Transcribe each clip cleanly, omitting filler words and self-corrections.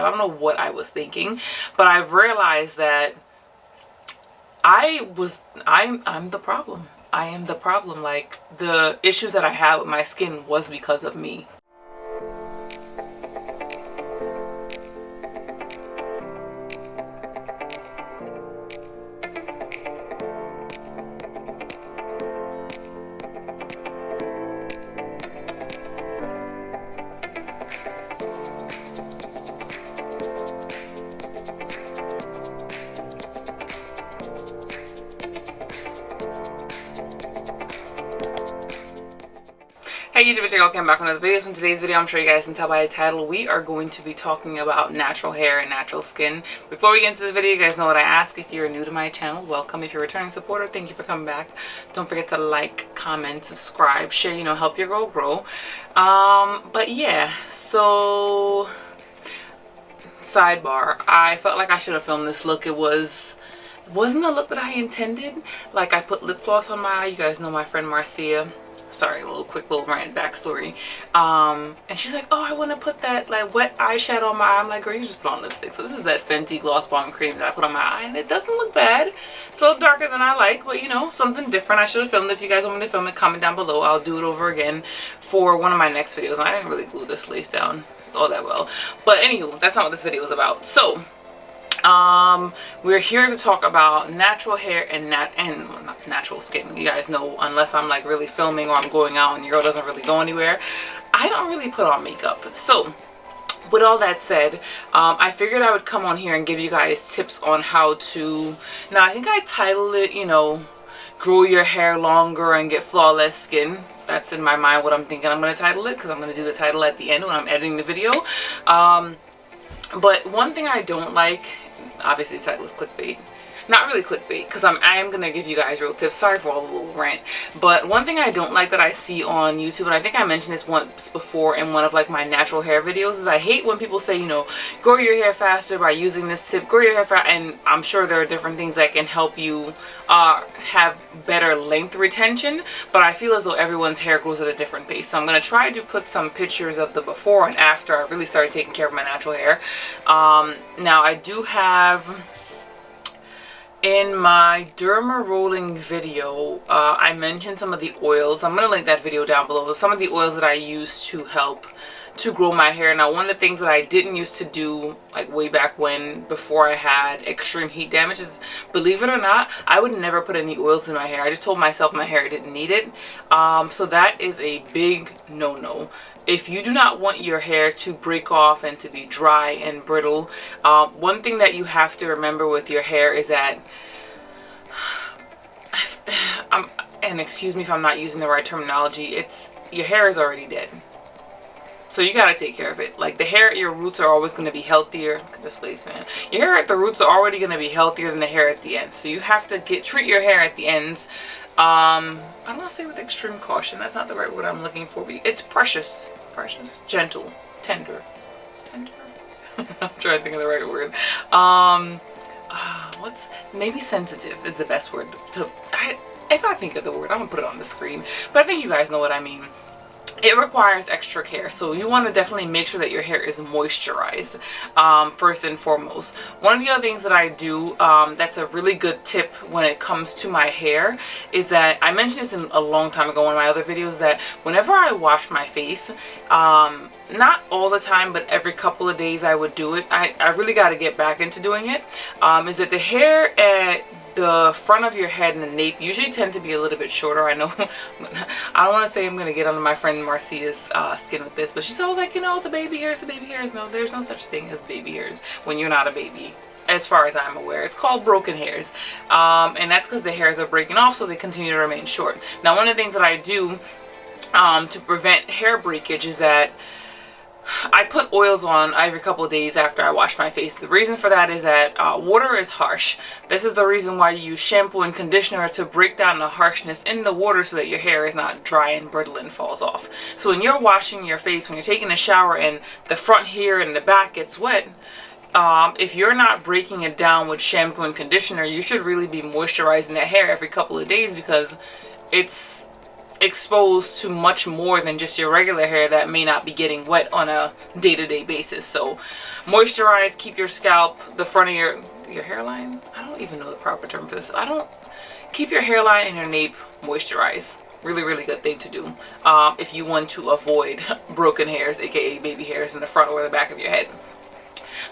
time. I don't know what I was thinking, but I've realized that I'm the problem. I am the problem. Like, the issues that I had with my skin was because of me. Hey YouTube, it's your girl Kim back with another video. So in today's video, I'm sure you guys can tell by the title, we are going to be talking about natural hair and natural skin. Before we get into the video, you guys know what I ask. If you're new to my channel, welcome. If you're a returning supporter, thank you for coming back. Don't forget to like, comment, subscribe, share, you know, help your girl grow. But yeah, so sidebar, I felt like I should have filmed this look. It wasn't the look that I intended. Like, I put lip gloss on my eye. You guys know my friend Marcia. Sorry, a quick little rant backstory. And she's like, oh, I want to put that like wet eyeshadow on my eye. I'm like, girl, you just put on lipstick. So this is that Fenty Gloss Bomb Cream that I put on my eye, and it doesn't look bad. It's a little darker than I like, but you know, something different. I should have filmed it. If you guys want me to film it, comment down below. I'll do it over again for one of my next videos. And I didn't really glue this lace down all that well. But anywho, that's not what this video is about. So we're here to talk about natural hair and natural skin. You guys know, unless I'm like really filming or I'm going out and your girl doesn't really go anywhere, I don't really put on makeup. So with all that said, I figured I would come on here and give you guys tips on how to, now I think I titled it, you know, grow your hair longer and get flawless skin. That's in my mind what I'm thinking I'm going to title it, because I'm going to do the title at the end when I'm editing the video. But one thing I don't like, obviously the title is clickbait. Not really clickbait, because I am going to give you guys real tips. Sorry for all the little rant. But one thing I don't like that I see on YouTube, and I think I mentioned this once before in one of like my natural hair videos, is I hate when people say, you know, grow your hair faster by using this tip, grow your hair faster. And I'm sure there are different things that can help you have better length retention, but I feel as though everyone's hair grows at a different pace. So I'm going to try to put some pictures of the before and after I really started taking care of my natural hair. Now I do have, in my derma rolling video, I mentioned some of the oils. I'm going to link that video down below. Some of the oils that I use to help to grow my hair. Now, one of the things that I didn't used to do, like way back when, before I had extreme heat damage, is, believe it or not, I would never put any oils in my hair. I just told myself my hair didn't need it. So that is a big no-no. If you do not want your hair to break off and to be dry and brittle, one thing that you have to remember with your hair is that, and excuse me if I'm not using the right terminology, it's, your hair is already dead. So you gotta take care of it. Like, the hair at your roots are always gonna be healthier. Look at this lace, man. Your hair at the roots are already gonna be healthier than the hair at the ends. So you have to treat your hair at the ends. I don't want to say with extreme caution. That's not the right word I'm looking for. But it's precious, gentle, tender. I'm trying to think of the right word. Maybe sensitive is the best word to. If I think of the word, I'm gonna put it on the screen. But I think you guys know what I mean. It requires extra care, so you want to definitely make sure that your hair is moisturized first and foremost. One of the other things that I do that's a really good tip when it comes to my hair is that, I mentioned this a long time ago in one of my other videos, that whenever I wash my face, not all the time, but every couple of days I would do it. I really got to get back into doing it. Is that the hair at the front of your head and the nape usually tend to be a little bit shorter. I know I don't want to say I'm going to get under my friend Marcia's skin with this, but she's always like, you know, the baby hairs. No, there's no such thing as baby hairs when you're not a baby, as far as I'm aware. It's called broken hairs, and that's because the hairs are breaking off, so they continue to remain short. Now, one of the things that I do to prevent hair breakage is that I put oils on every couple of days after I wash my face. The reason for that is that water is harsh. This is the reason why you use shampoo and conditioner, to break down the harshness in the water so that your hair is not dry and brittle and falls off. So when you're washing your face, when you're taking a shower and the front here and the back gets wet, if you're not breaking it down with shampoo and conditioner, you should really be moisturizing the hair every couple of days, because it's exposed to much more than just your regular hair that may not be getting wet on a day-to-day basis. So moisturize, keep your scalp, the front of your hairline, I don't even know the proper term for this. Keep your hairline and your nape moisturized. Really, really good thing to do if you want to avoid broken hairs, aka baby hairs in the front or the back of your head.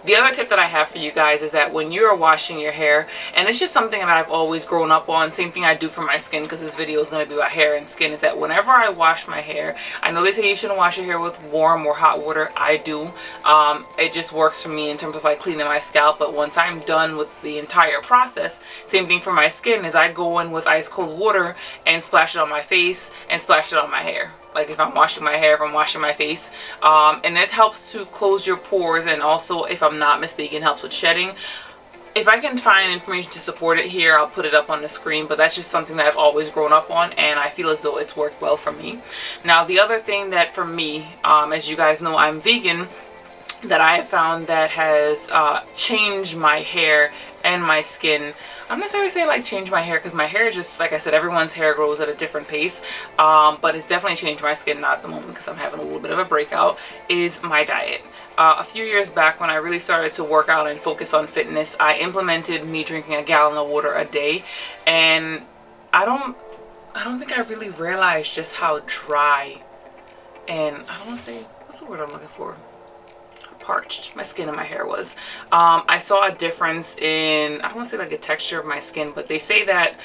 The other tip that I have for you guys is that when you're washing your hair, and it's just something that I've always grown up on, same thing I do for my skin, because this video is going to be about hair and skin, is that whenever I wash my hair, I know they say you shouldn't wash your hair with warm or hot water. I do. It just works for me in terms of like cleaning my scalp, but once I'm done with the entire process, same thing for my skin, is I go in with ice cold water and splash it on my face and splash it on my hair. Like if I'm washing my hair, if I'm washing my face, and it helps to close your pores, and also, if I'm not mistaken, helps with shedding. If I can find information to support it here, I'll put it up on the screen, but that's just something that I've always grown up on, and I feel as though it's worked well for me. Now, the other thing that for me, as you guys know, I'm vegan, that I have found that has changed my hair and my skin. I'm not necessarily saying like change my hair, because my hair just, like I said, everyone's hair grows at a different pace, but it's definitely changed my skin, not at the moment because I'm having a little bit of a breakout, is my diet. A few years back, when I really started to work out and focus on fitness, I implemented me drinking a gallon of water a day, and I don't think I really realized just how dry, and I don't want to say, what's the word I'm looking for? Parched my skin and my hair was. I saw a difference in, I don't want to say like the texture of my skin, but they say that,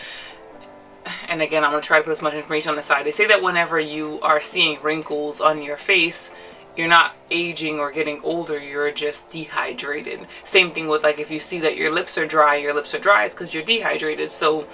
and again, I'm going to try to put as much information on the side, they say that whenever you are seeing wrinkles on your face, you're not aging or getting older, you're just dehydrated. Same thing with like if you see that your lips are dry, it's because you're dehydrated. So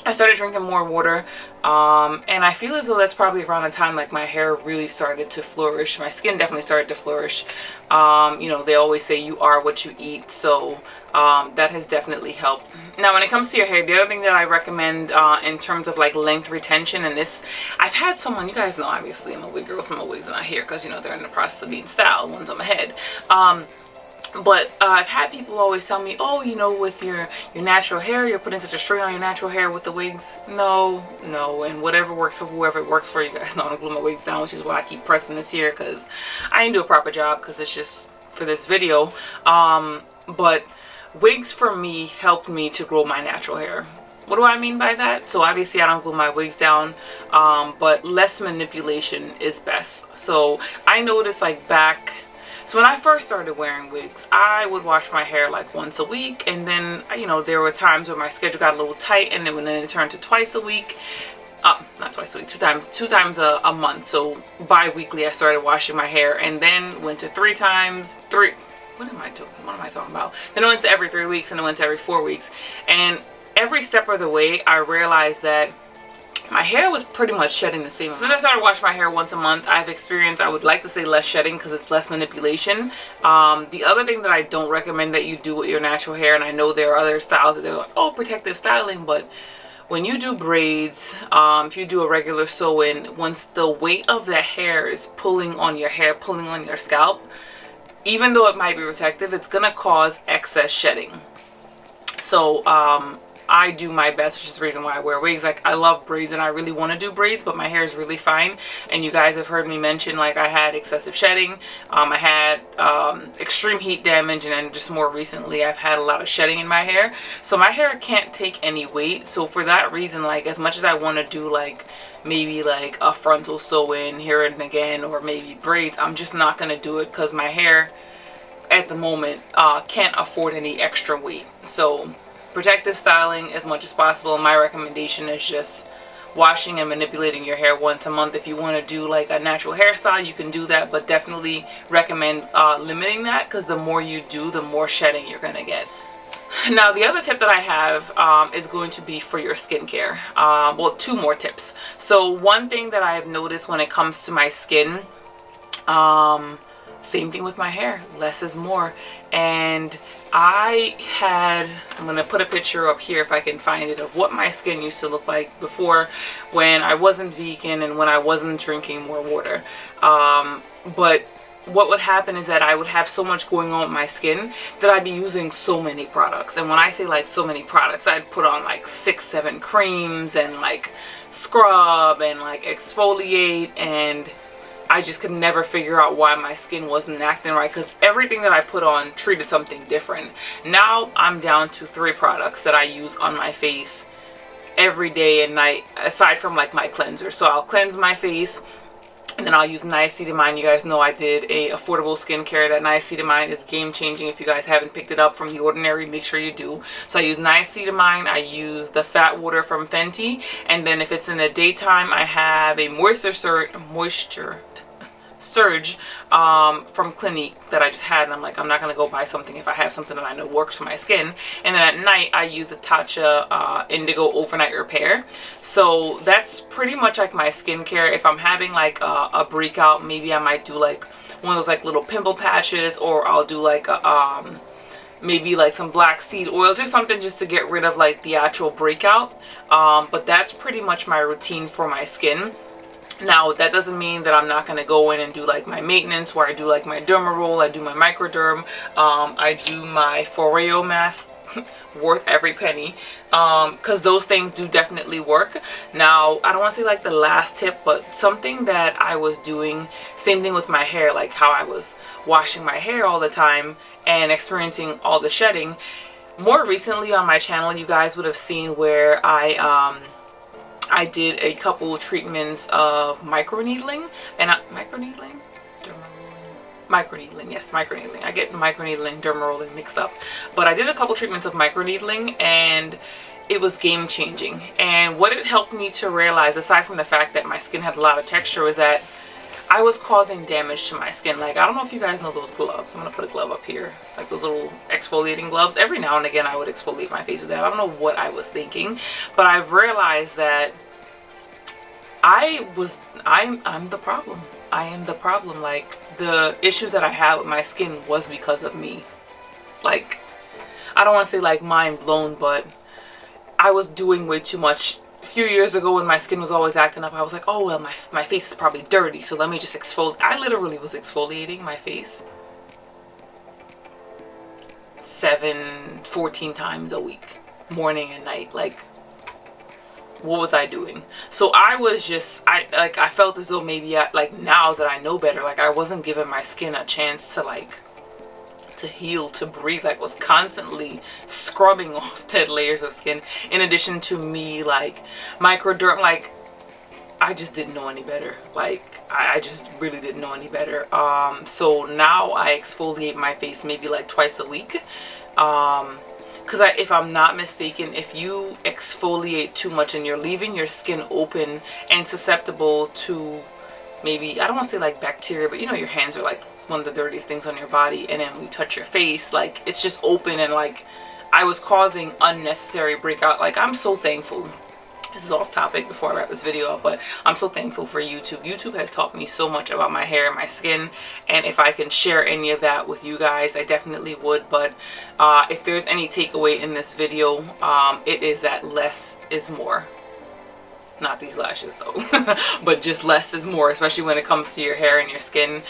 I started drinking more water, and I feel as though that's probably around the time like my hair really started to flourish. My skin definitely started to flourish. You know, they always say you are what you eat, so that has definitely helped. Now, when it comes to your hair, the other thing that I recommend in terms of like length retention, and this, I've had someone, you guys know obviously I'm a wig girl, so my wigs are not here because, you know, they're in the process of being styled, one's on my head. But I've had people always tell me, oh, you know, with your natural hair, you're putting such a strain on your natural hair with the wigs. No, and whatever works for whoever it works for. You guys know I don't glue my wigs down, which is why I keep pressing this here, because I didn't do a proper job, because it's just for this video. But wigs for me helped me to grow my natural hair. What do I mean by that? So obviously I don't glue my wigs down, but less manipulation is best. So I noticed like back, so when I first started wearing wigs, I would wash my hair like once a week, and then, you know, there were times where my schedule got a little tight, and then it turned to twice a week. Not twice a week, two times a month. So bi-weekly I started washing my hair, and then went to three times. What am I talking about? Then I went to every 3 weeks, and I went to every 4 weeks. And every step of the way, I realized that my hair was pretty much shedding the same amount. Since I started washing my hair once a month, I've experienced, I would like to say, less shedding, because it's less manipulation. The other thing that I don't recommend that you do with your natural hair, and I know there are other styles that they're like, oh, protective styling, but when you do braids, if you do a regular sew-in, once the weight of the hair is pulling on your hair, pulling on your scalp, even though it might be protective, it's gonna cause excess shedding. So I do my best, which is the reason why I wear wigs. Like, I love braids and I really want to do braids, but my hair is really fine. And you guys have heard me mention, like, I had excessive shedding, I had extreme heat damage, and then just more recently I've had a lot of shedding in my hair. So my hair can't take any weight. So for that reason, like, as much as I want to do like maybe like a frontal sew-in here and again, or maybe braids, I'm just not going to do it, because my hair at the moment can't afford any extra weight. So protective styling as much as possible. My recommendation is just washing and manipulating your hair once a month. If you want to do like a natural hairstyle, you can do that, but definitely recommend limiting that, because the more you do, the more shedding you're going to get. Now, the other tip that I have is going to be for your skincare. Well, two more tips. So one thing that I have noticed when it comes to my skin, same thing with my hair, less is more. And I'm going to put a picture up here if I can find it, of what my skin used to look like before, when I wasn't vegan and when I wasn't drinking more water. But what would happen is that I would have so much going on with my skin that I'd be using so many products. And when I say like so many products, I'd put on like 6-7 creams and like scrub and like exfoliate, and I just could never figure out why my skin wasn't acting right, because everything that I put on treated something different. Now I'm down to 3 products that I use on my face every day and night, aside from like my cleanser. So I'll cleanse my face, and then I'll use niacinamide. You guys know I did a affordable skincare. That niacinamide is game changing. If you guys haven't picked it up from The Ordinary, make sure you do. So I use niacinamide, I use the fat water from Fenty, and then if it's in the daytime, I have a moisture surge from Clinique that I just had, and I'm like, I'm not gonna go buy something if I have something that I know works for my skin. And then at night I use the Tatcha Indigo Overnight Repair. So that's pretty much like my skincare. If I'm having like a breakout, maybe I might do like one of those like little pimple patches, or I'll do like a maybe like some black seed oil, just something just to get rid of like the actual breakout. But that's pretty much my routine for my skin. Now, that doesn't mean that I'm not going to go in and do like my maintenance, where I do like my derma roll, I do my microderm, I do my Foreo mask, worth every penny, because those things do definitely work. Now, I don't want to say like the last tip, but something that I was doing, same thing with my hair, like how I was washing my hair all the time and experiencing all the shedding. More recently on my channel, you guys would have seen where I did a couple treatments of microneedling, and microneedling? Microneedling, yes, microneedling. I get microneedling and derma rolling mixed up. But I did a couple treatments of microneedling, and it was game changing. And what it helped me to realize, aside from the fact that my skin had a lot of texture, was that I was causing damage to my skin. Like, I don't know if you guys know those gloves. I'm gonna put a glove up here, like those little exfoliating gloves. Every now and again I would exfoliate my face with that. I don't know what I was thinking, but I've realized that I'm the problem. I am the problem. Like, the issues that I had with my skin was because of me. Like, I don't want to say like mind blown, but I was doing way too much. A few years ago, when my skin was always acting up, I was like, oh well, my face is probably dirty, so let me just exfoliate. I literally was exfoliating my face 14 times a week, morning and night. Like, what was I doing? So I was just, I felt as though maybe like now that I know better, like I wasn't giving my skin a chance to like to heal, to breathe. Like, was constantly scrubbing off dead layers of skin, in addition to me like microderm. Like, I just didn't know any better. Like, I just really didn't know any better. So now I exfoliate my face maybe like twice a week. Because if I'm not mistaken, if you exfoliate too much and you're leaving your skin open and susceptible to maybe, I don't want to say like bacteria, but you know, your hands are like one of the dirtiest things on your body, and then when you touch your face, like it's just open, and like I was causing unnecessary breakout. Like, I'm so thankful. This is off topic before I wrap this video up, but I'm so thankful for YouTube. YouTube has taught me so much about my hair and my skin, and if I can share any of that with you guys, I definitely would. But if there's any takeaway in this video, it is that less is more. Not these lashes though, but just less is more, especially when it comes to your hair and your skin.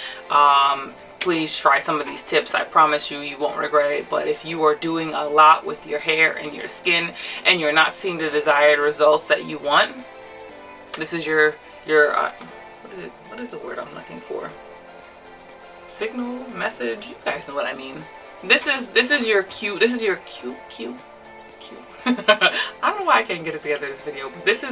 Please try some of these tips. I promise you, you won't regret it. But if you are doing a lot with your hair and your skin and you're not seeing the desired results that you want, this is your what is the word I'm looking for? Signal, message, you guys know what I mean. This is your cue. This is your cue. I don't know why I can't get it together this video, but this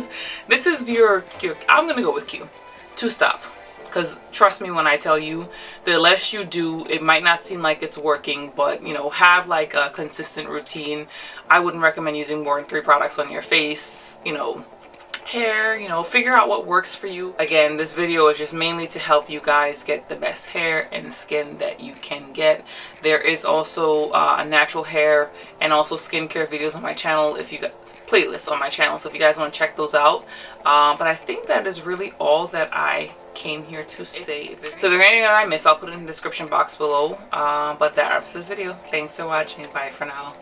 is your cue. I'm gonna go with cue to stop. Because trust me when I tell you, the less you do, it might not seem like it's working, but you know, have like a consistent routine. I wouldn't recommend using more than 3 products on your face, you know, hair, you know, figure out what works for you. Again, this video is just mainly to help you guys get the best hair and skin that you can get. There is also a natural hair and also skincare videos on my channel, if you got playlists on my channel, so if you guys want to check those out. But I think that is really all that I came here to say. So if there's anything that I missed, I'll put it in the description box below. But that wraps this video. Thanks for watching. Bye for now.